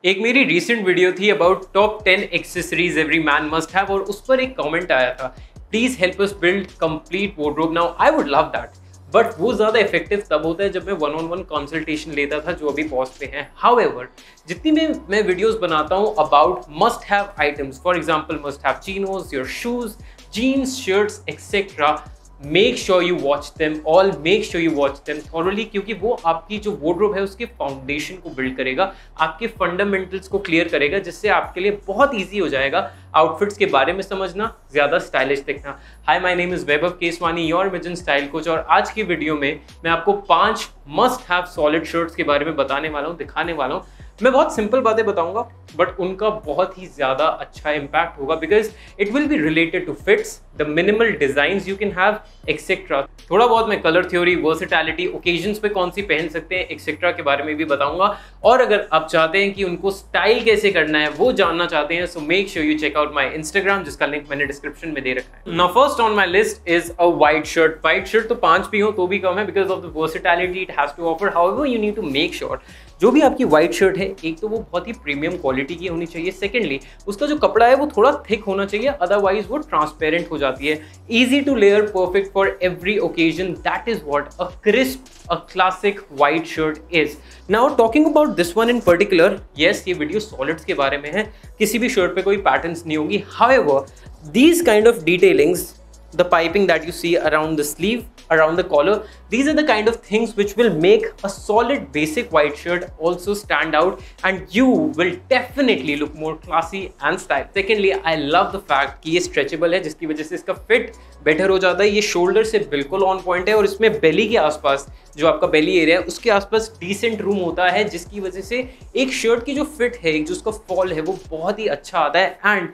एक मेरी recent video थी about top 10 accessories every man must have और उस पर एक कमेंट आया था, please help us build complete wardrobe. Now I would love that, but वो ज़्यादा इफेक्टिव तब होता है जब मैं 1-on-1 कंसल्टेशन लेता था, जो अभी पॉज पे है। हाउएवर, जितनी मैं वीडियोस बनाता हूँ about must have items, for example must have chinos, your shoes, jeans, shirts etcetera, make sure you watch them all, make sure you watch them thoroughly, क्योंकि वो आपकी जो वार्डरोब है उसके फाउंडेशन को बिल्ड करेगा, आपके फंडामेंटल्स को क्लियर करेगा, जिससे आपके लिए बहुत ईजी हो जाएगा आउटफिट्स के बारे में समझना, ज्यादा स्टाइलिश दिखना। Hi, my name is Vaibhav Keswani, your image style coach, और आज की वीडियो में मैं आपको 5 मस्ट हैव सॉलिड शर्ट्स के बारे में बताने वाला हूँ, दिखाने वाला हूँ। मैं बहुत सिंपल बातें बताऊंगा बट उनका बहुत ही ज्यादा अच्छा इंपैक्ट होगा, because it will be related to fits, the minimal designs you can have etcetera. थोड़ा बहुत मैं कलर थ्योरी, वर्सेटैलिटी, ओकेजन्स पे कौन सी पहन सकते हैं एक्सेट्रा के बारे में भी बताऊंगा। और अगर आप चाहते हैं कि उनको स्टाइल कैसे करना है वो जानना चाहते हैं, so make sure you check out my Instagram, जिसका लिंक मैंने डिस्क्रिप्शन में दे रखा है। Now first on my list is a white shirt. White shirt तो 5 भी हो तो भी कम है, because of the versatility it has to offer. However, you need to make sure जो भी आपकी व्हाइट शर्ट है, एक तो वो बहुत ही प्रीमियम क्वालिटी की होनी चाहिए, सेकेंडली उसका जो कपड़ा है वो थोड़ा थिक होना चाहिए, अदरवाइज वो ट्रांसपेरेंट हो जाती है। Easy to layer, perfect for every occasion, that is what a crisp, a classic white shirt is. Now talking about this one in particular, yes, ये वीडियो सॉलिड्स के बारे में है, किसी भी शर्ट पे कोई पैटर्न्स नहीं होंगी। However, these kind of detailings, the piping that you see around the sleeve, around the collar, these are the kind of things which will make a solid basic white shirt also stand out, and you will definitely look more classy and stylish. Secondly, I love the fact कि ये stretchable है, जिसकी वजह से इसका fit better हो जाता है। ये शोल्डर से बिल्कुल ऑन पॉइंट है और इसमें बेली के आसपास, जो आपका बेली एरिया है उसके आसपास डिसेंट रूम होता है, जिसकी वजह से एक शर्ट की जो फिट है, जो उसका फॉल है, वो बहुत ही अच्छा आता है। And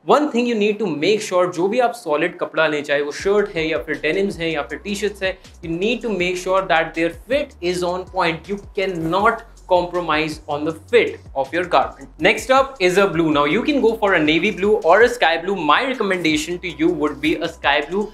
one thing you need to make sure, जो भी आप सॉलिड कपड़ा लें, चाहे वो शर्ट है या फिर डेनिम्स है या फिर टी शर्ट्स है, you need to make sure that their fit is on point. You can not compromise on the fit of your garment. Next up is a blue. Now you can go for a navy blue or a sky blue. My recommendation to you would be a sky blue,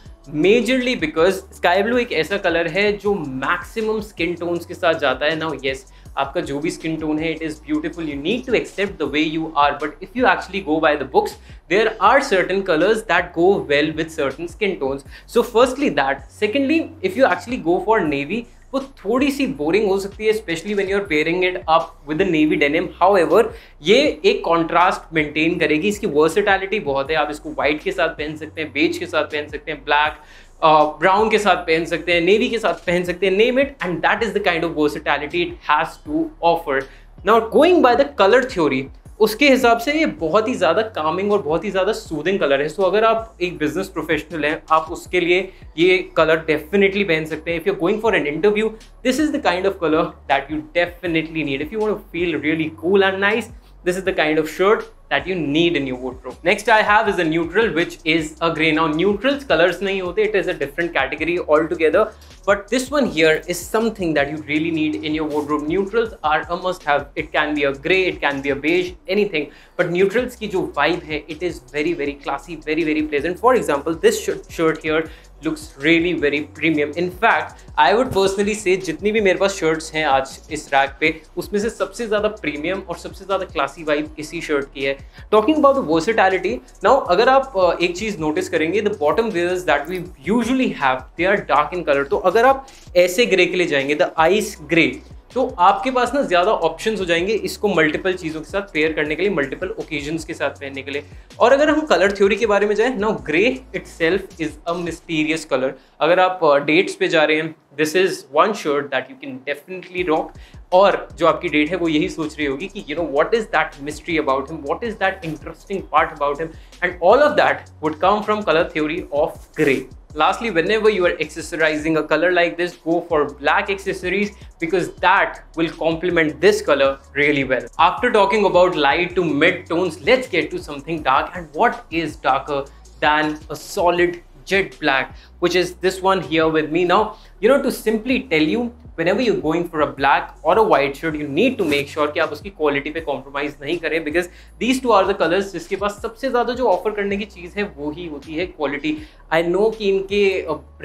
majorly because sky blue एक ऐसा colour है जो maximum skin tones के साथ जाता है। Now yes, आपका जो भी स्किन टोन है, it is beautiful, you need to accept the way you are, but if you actually go by the books, there are certain colours that go well with certain skin tones. So firstly that, secondly if you actually go for navy, वो थोड़ी सी boring हो सकती है, specially when you are pairing it up with the navy denim. However, ये एक contrast maintain करेगी, इसकी वर्सेटैलिटी बहुत है। आप इसको व्हाइट के साथ पहन सकते हैं, बेज के साथ पहन सकते हैं, ब्लैक, ब्राउन के साथ पहन सकते हैं, नेवी के साथ पहन सकते हैं, name it, and that is the kind of versatility it has to offer. Now going by the colour theory, उसके हिसाब से ये बहुत ही ज़्यादा कामिंग और बहुत ही ज़्यादा सूदिंग कलर है। सो अगर आप एक बिजनेस प्रोफेशनल हैं, आप उसके लिए ये कलर डेफिनेटली पहन सकते हैं। If you are going for an interview, this is the kind of colour that you definitely need. If you want to feel really cool and nice, this is the kind of shirt that you need in your wardrobe. Next I have is a neutral, which is a gray. Now neutrals colors nahi hote, it is a different category altogether, but this one here is something that you really need in your wardrobe. Neutrals are a must have. It can be a gray, it can be a beige, anything, but neutrals ki jo vibe hai, it is very very classy, very very pleasant. For example, this shirt here looks really very premium. In fact, I would personally say जितनी भी मेरे पास shirts हैं आज इस rack पे, उसमें से सबसे ज़्यादा प्रीमियम और सबसे ज़्यादा क्लासी वाइब इसी शर्ट की है। Talking about the versatility, now अगर आप एक चीज़ नोटिस करेंगे, the bottom wears that we usually have, they are dark in colour. तो अगर आप ऐसे ग्रे के लिए जाएंगे, द आइस ग्रे, तो आपके पास ना ज़्यादा ऑप्शंस हो जाएंगे इसको मल्टीपल चीज़ों के साथ पेयर करने के लिए, मल्टीपल ओकेजन्स के साथ पहनने के लिए। और अगर हम कलर थ्योरी के बारे में जाएं, now grey itself is a mysterious colour. अगर आप डेट्स पे जा रहे हैं, this is one shirt that you can definitely rock. और जो आपकी डेट है वो यही सोच रही होगी कि you know what is that mystery about him, what is that interesting part about him, and all of that would come from colour theory of grey. Lastly, whenever you are accessorizing a color like this, go for black accessories because that will complement this color really well. After talking about light to mid tones, let's get to something dark. And what is darker than a solid jet black, which is this one here with me now. You know, to simply tell you, whenever you're going for a black or a white shirt, you need to make sure कि आप उसकी quality पे compromise नहीं करें, because these two are the colors जिसके पास सबसे ज़्यादा जो ऑफर करने की चीज़ है वो ही होती है क्वालिटी. आई नो कि इनके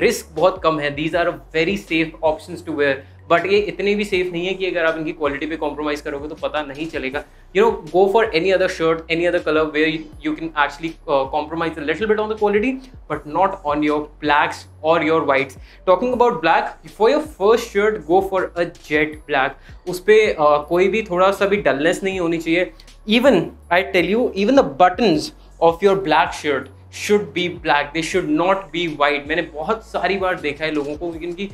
रिस्क बहुत कम है, these are very safe options to wear, but ये इतने भी सेफ नहीं है कि अगर आप इनकी क्वालिटी पे कॉम्प्रोमाइज करोगे तो पता नहीं चलेगा. Go for any other shirt, any other color where you can actually compromise a little bit on the quality, but not on your blacks or your whites. Talking about black, for your first shirt, go for a jet black. उस पे कोई भी थोड़ा सा भी dullness नहीं होनी चाहिए. Even I tell you, even the buttons of your black shirt should be black, they should not be white. मैंने बहुत सारी बार देखा है लोगों को इनकी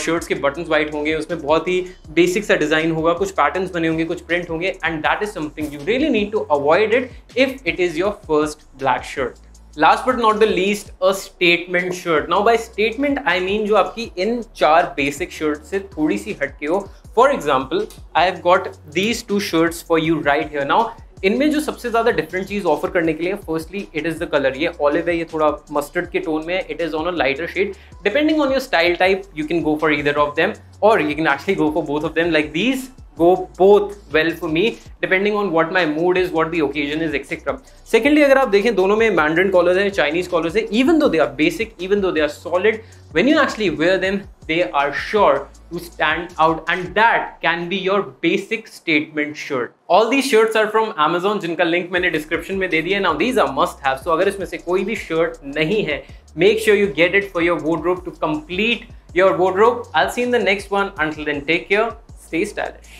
शर्ट्स के बटन्स वाइट होंगे, उसमें बहुत ही बेसिक सा डिजाइन होगा, कुछ पैटर्न्स बने होंगे, कुछ प्रिंट होंगे, and that is something you really need to avoid it if it is your first black shirt. Last but not the least, a statement shirt. Now by statement I mean जो आपकी इन 4 basic shirt से थोड़ी सी हटके हो. For example, I have got these 2 shirts for you right here. Now इनमें जो सबसे ज्यादा डिफरेंट चीज ऑफर करने के लिए, firstly it is the colour. ये ऑलिव है, ये थोड़ा मस्टर्ड के टोन में है. It is on a lighter shade. Depending on your style type you can go for either of them or you can actually go for both of them. Like these go both well for me depending on what my mood is, what the occasion is, etc. Secondly, अगर आप देखें दोनों में Mandarin collars है, Chinese collars है. Even though they are basic, even though they are solid, when you actually wear them, they are sure to stand out, and that can be your basic statement shirt. All these shirts are from Amazon, जिनका link मैंने description में दे दिया. Now these are must have. So अगर इसमें से कोई भी shirt नहीं है, make sure you get it for your wardrobe to complete your wardrobe. I'll see you in the next one. Until then, take care. Stay stylish.